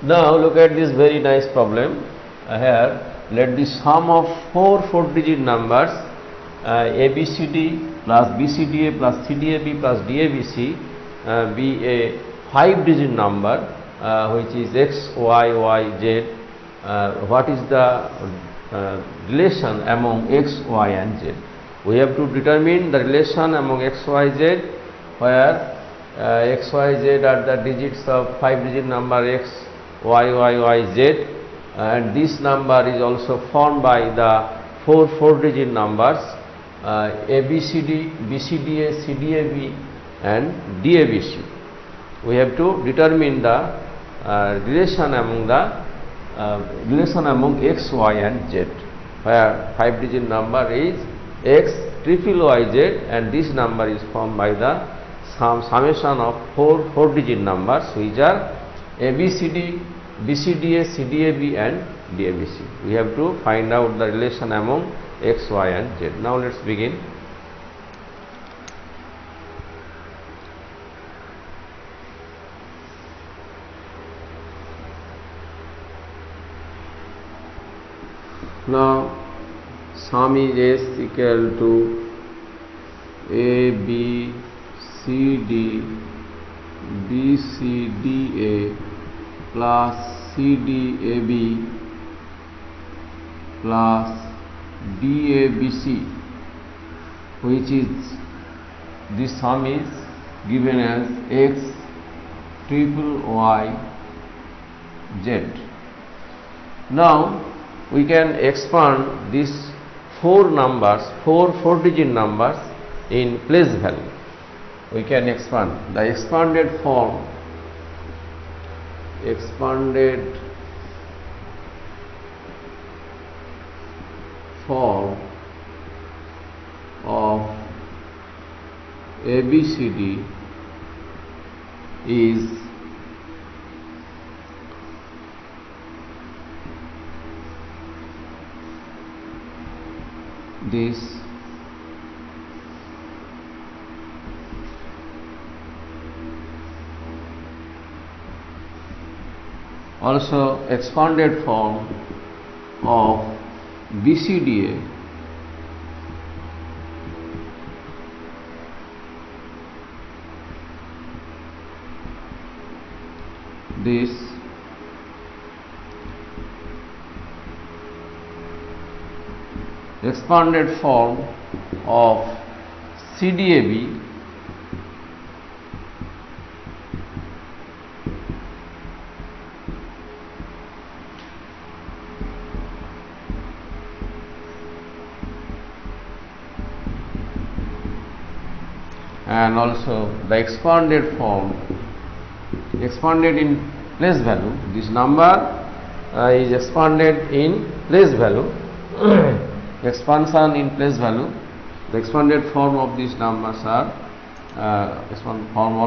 Now look at this very nice problem. Here let the sum of four digit numbers ABCD plus BCDA plus CDAB plus DABC be a 5 digit number which is X, Y, Y, Z. What is the relation among X, Y and Z? We have to determine the relation among X, Y, Z, where X, Y, Z are the digits of 5 digit number X, Y, Y, Y, Z, and this number is also formed by the four digit numbers ABCD, BCDA, CDAB and DABC. We have to determine the relation among X, Y and Z, where 5 digit number is X triple Y Z, and this number is formed by the summation of four digit numbers which are ABCD, BCDA, CDAB and DABC. We have to find out the relation among X, Y and Z. Now let us begin. Now sum is S equal to A, B, C, D, B, C, D, A plus C, D, A, B plus D, A, B, C, which is, this sum is given as X triple Y Z. Now we can expand these four digit numbers in place value. We can expand the expanded form of ABCD is this also expanded form of BCDA this expanded form of CDAB and also the expanded form expanded in place value. This number is expanded in place value expansion in place value. The expanded form of these numbers are expanded form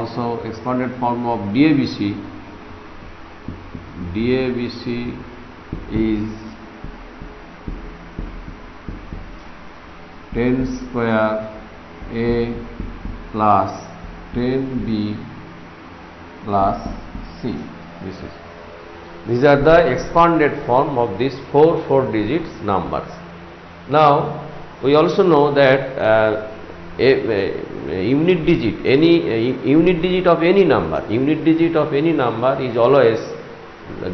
of DABC. DABC is 10 square A plus 10B plus C. These are the expanded form of these four digits numbers. Now we also know that a unit digit of any number is always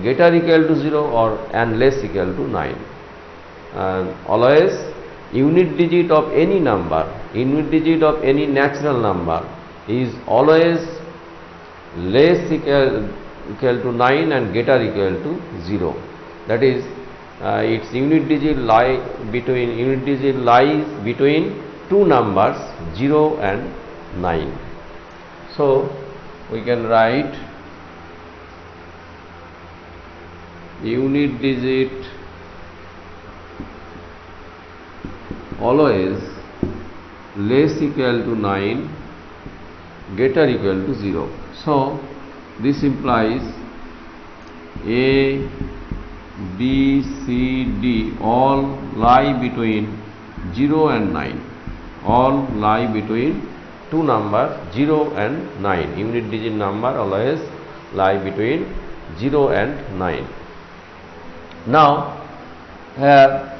greater equal to 0 or and less equal to 9. Always unit digit of any natural number is always less equal to 9 and greater equal to 0. That is, its unit digit lies between two numbers 0 and 9. So we can write unit digit always less equal to 9, greater equal to 0. So this implies A, B, C, D all lie between 0 and 9. All lie between two numbers 0 and 9. Unit digit number always lie between 0 and 9. Now, here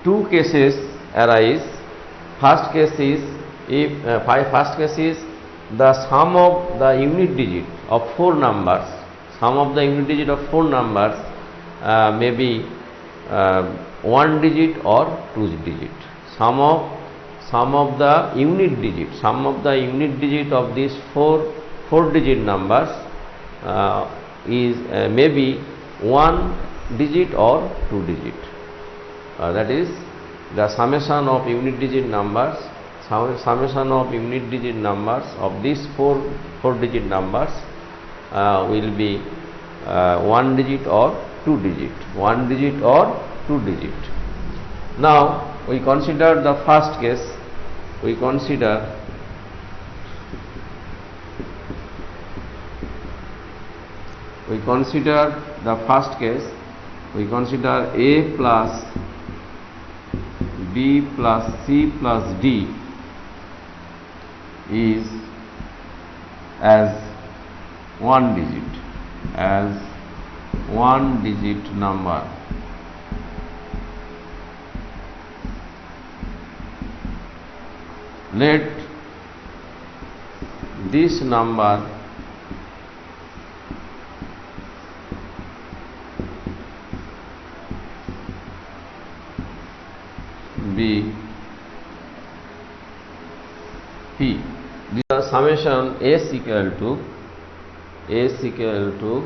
two cases arise. First case is the sum of the unit digit of four numbers. Sum of the unit digit of four numbers may be one digit or two digit. Sum of the unit digit of these four digit numbers is may be one digit or two digit. That is the summation of unit digit numbers. Summation of unit digit numbers of these four digit numbers will be one digit or two digit. One digit or two digit. Now we consider the first case. We consider the first case. We consider A plus B plus C plus D is as one digit number. Let this number be P. The summation S equal to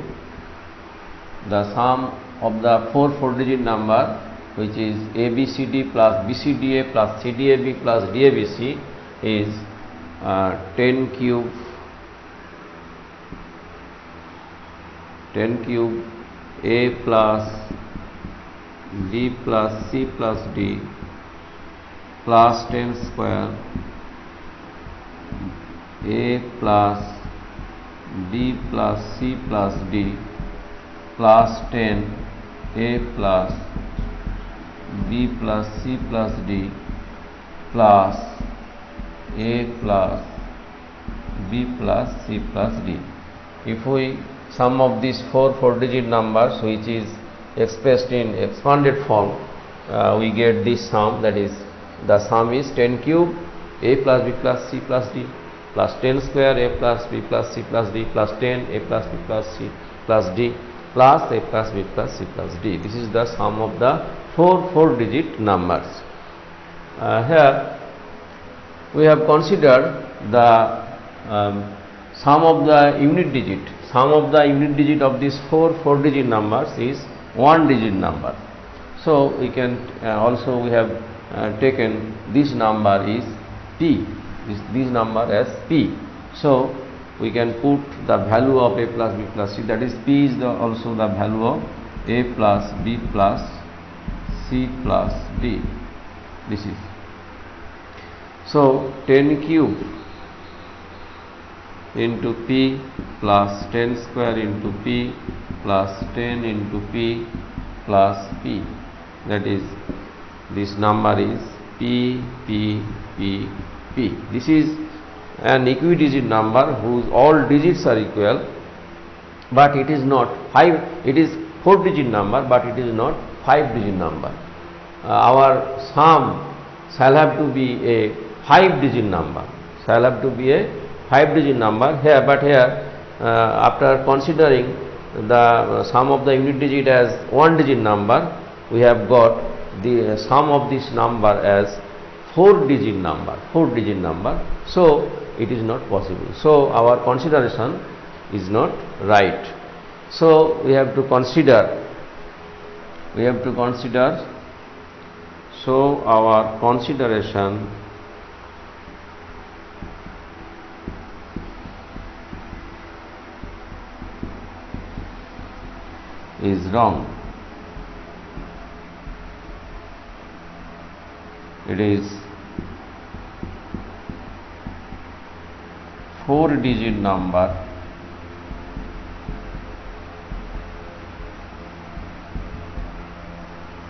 the sum of the four digit number, which is ABCD plus BCDA plus CDAB plus DABC, is 10 cube A plus B plus C plus D plus 10 square A plus B plus C plus D plus 10 A plus B plus C plus D plus A plus B plus C plus D. If we sum of these four digit numbers, which is expressed in expanded form, we get this sum, that is the sum is 10 cube A plus B plus C plus D plus 10 square A plus B plus C plus D plus 10 A plus B plus C plus D plus A plus B plus C plus D. This is the sum of the four digit numbers. Here we have considered the sum of the unit digit. Sum of the unit digit of these four digit numbers is one digit number. So we can also we have taken this number is P. This number as P. So we can put the value of A plus B plus C, that is P is also the value of A plus B plus C plus D. This is so 10 cube into P plus 10 square into P plus 10 into P plus P, that is this number is P. This is an equidigit number whose all digits are equal, but it is not it is 4 digit number, but it is not 5 digit number. Our sum shall have to be a 5 digit number, here, but here after considering the sum of the unit digit as one digit number, we have got the sum of this number as 4 digit number. So it is not possible. So our consideration is not right. So we have to consider. So our consideration is wrong. It is 4 digit number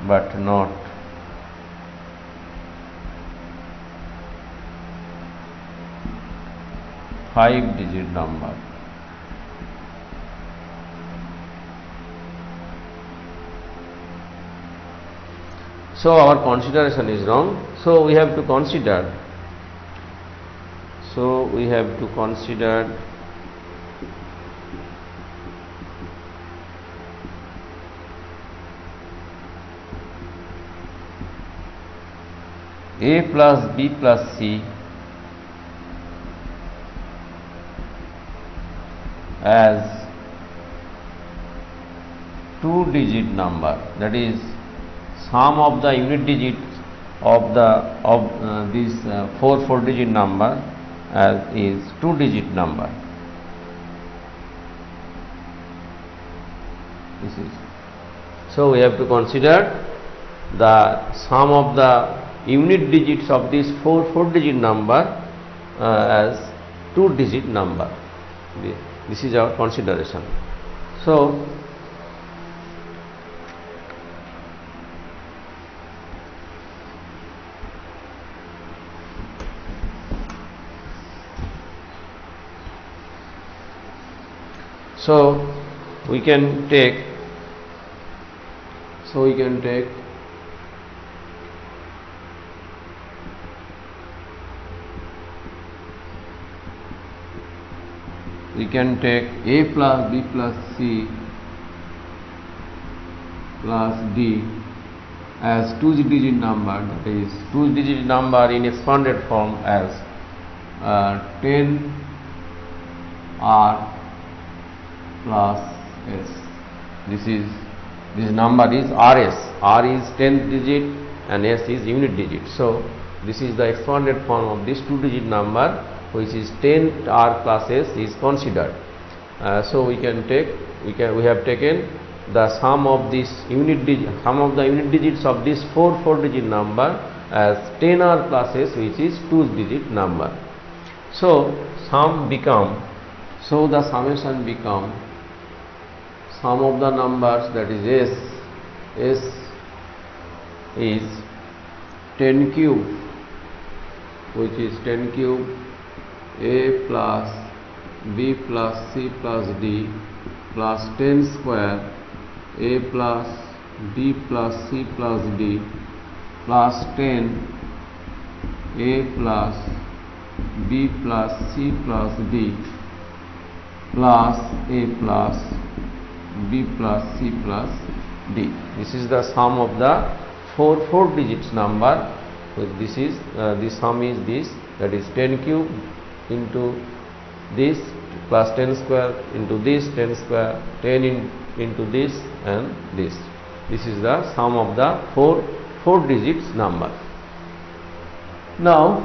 but not 5 digit number. So our consideration is wrong. So we have to consider. A plus B plus C as two-digit number, that is sum of the unit digits of this four-digit number as is two-digit number. This is, so we have to consider the sum of the unit digits of this four-digit number as two-digit number. This is our consideration. So we can take A plus B plus C plus D as two-digit number, that is two-digit number in expanded form as 10R plus S. This number is RS. R is 10th digit and S is unit digit. So this is the expanded form of this two-digit number, which is 10R plus S is considered. So we have taken the sum of this unit digits of this four-digit number as 10R plus S, which is two-digit number. So the summation become sum of the numbers, that is S is 10 cube, which is 10 cube A plus B plus C plus D plus 10 square A plus B plus C plus D plus 10 A plus B plus C plus D plus A plus B plus C plus D. This is the sum of the four digits number. This sum is this, that is 10 cube into this plus 10 square into this 10 square, 10 into this and this. This is the sum of the four digits number. Now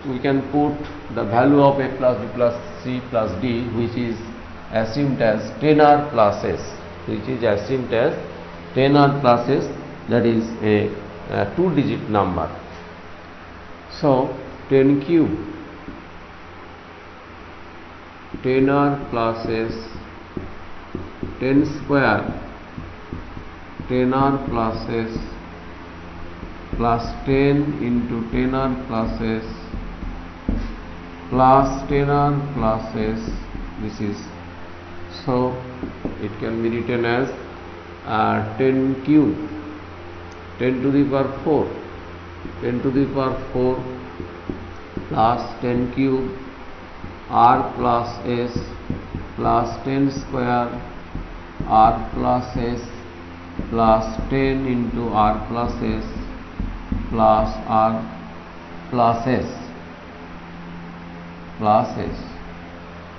we can put the value of A plus B plus C plus D, which is assumed as 10R plus S, that is a two-digit number. So 10 cube 10R plus S, 10 square 10R plus S plus 10 into 10R plus S plus 10R plus S. This is, so it can be written as 10 cube 10 to the power 4 plus 10 cube R plus S plus 10 square R plus S plus 10 into R plus S plus R plus S plus S.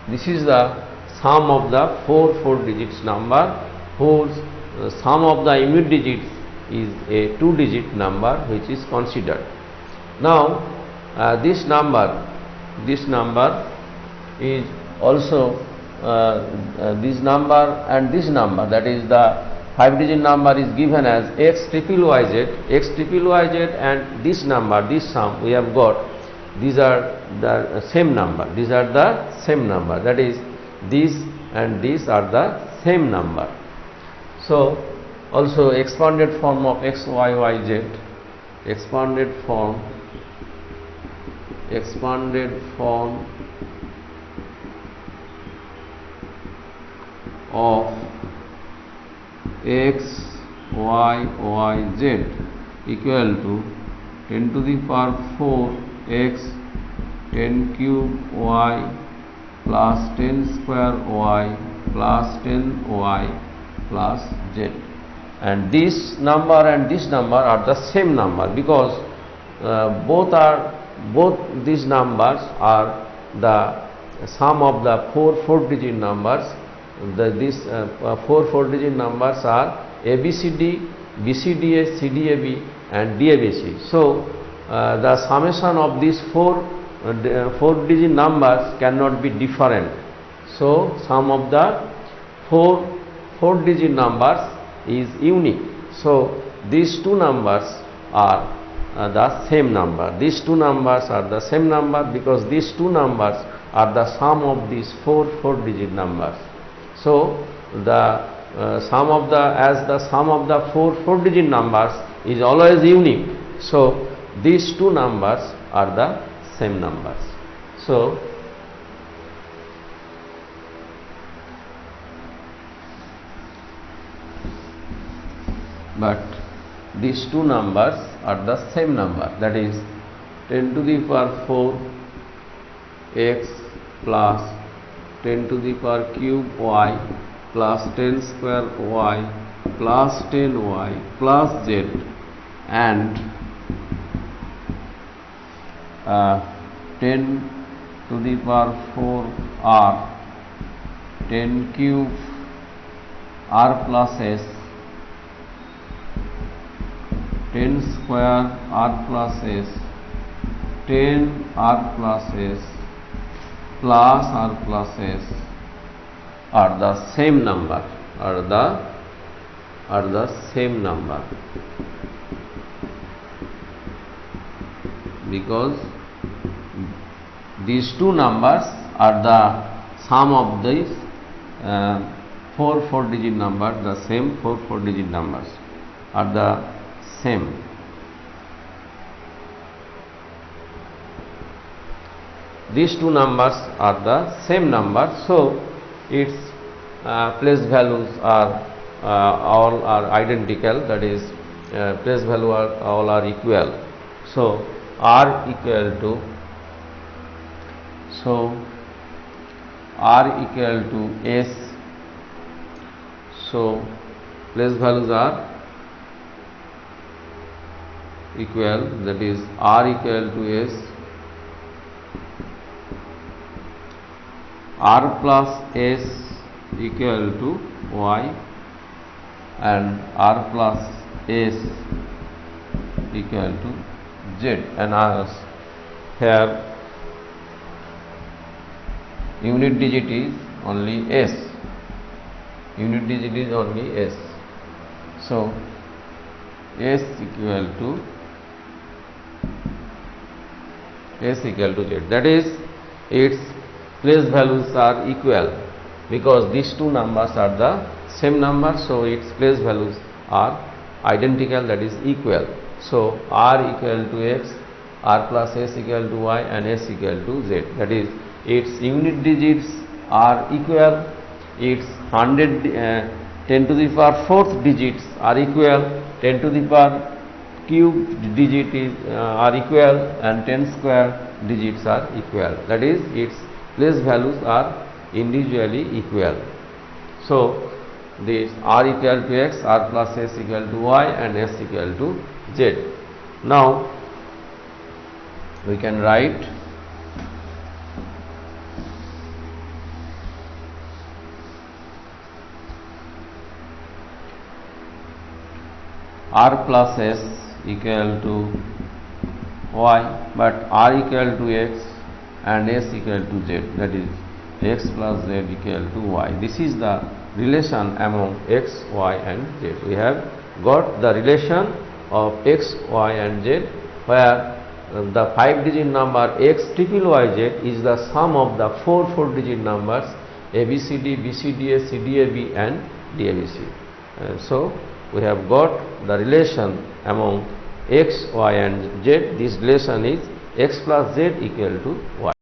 This is the sum of the four digits number, whose sum of the unit digits is a two-digit number, which is considered. Now this number is also this number and this number, that is the 5-digit number is given as XYYZ, and this number, this sum we have got, these are the same number, that is these and these are the same number. So also expanded form of XYYZ, expanded form of XYYZ equal to 10 to the power 4 x 10 cube y plus 10 square y plus 10 y plus z. And this number and this number are the same number, because both these numbers are the sum of the four digit numbers. These four digit numbers are ABCD, BCDA, CDAB and DABC. So the summation of these four digit numbers cannot be different. So sum of the four digit numbers is unique. So these two numbers are the same number. These two numbers are the same number because these two numbers are the sum of these four digit numbers. So the sum of the four digit numbers is always unique. So these two numbers are the same numbers. So but these two numbers are the same number, that is 10 to the power 4 x plus 10 to the power cube y plus 10 square y plus 10 y plus z, and 10 to the power 4 r 10 cube r plus s 10 square r plus s 10 r plus s plus r plus s are the same number, are the same number, because these two numbers are the sum of these four digit numbers. The same four digit numbers are the same. These two numbers are the same number, so its place values are all are identical, that is place value are all are equal. So r equal to s, so place values are equal, that is r equal to s, r plus s equal to y and r plus s equal to z, and here unit digit is only s, unit digit is only s. So s equal to z, that is its place values are equal, because these two numbers are the same number, so its place values are identical, that is equal. So r equal to x, r plus s equal to y and s equal to z, that is its unit digits are equal, its 10 to the power 4th digits are equal, 10 to the power cube digit is are equal, and 10 square digits are equal, that is its place values are individually equal. So this r equal to x, r plus s equal to y and s equal to z. Now we can write r plus s equal to y, but r equal to x and s equal to z, that is x plus z equal to y. This is the relation among x, y and z. We have got the relation of x, y and z, where the 5 digit number x triple y z is the sum of the four digit numbers ABCD, BCDA, CDAB and DABC. So we have got the relation among x, y and z. This relation is x plus z equal to y.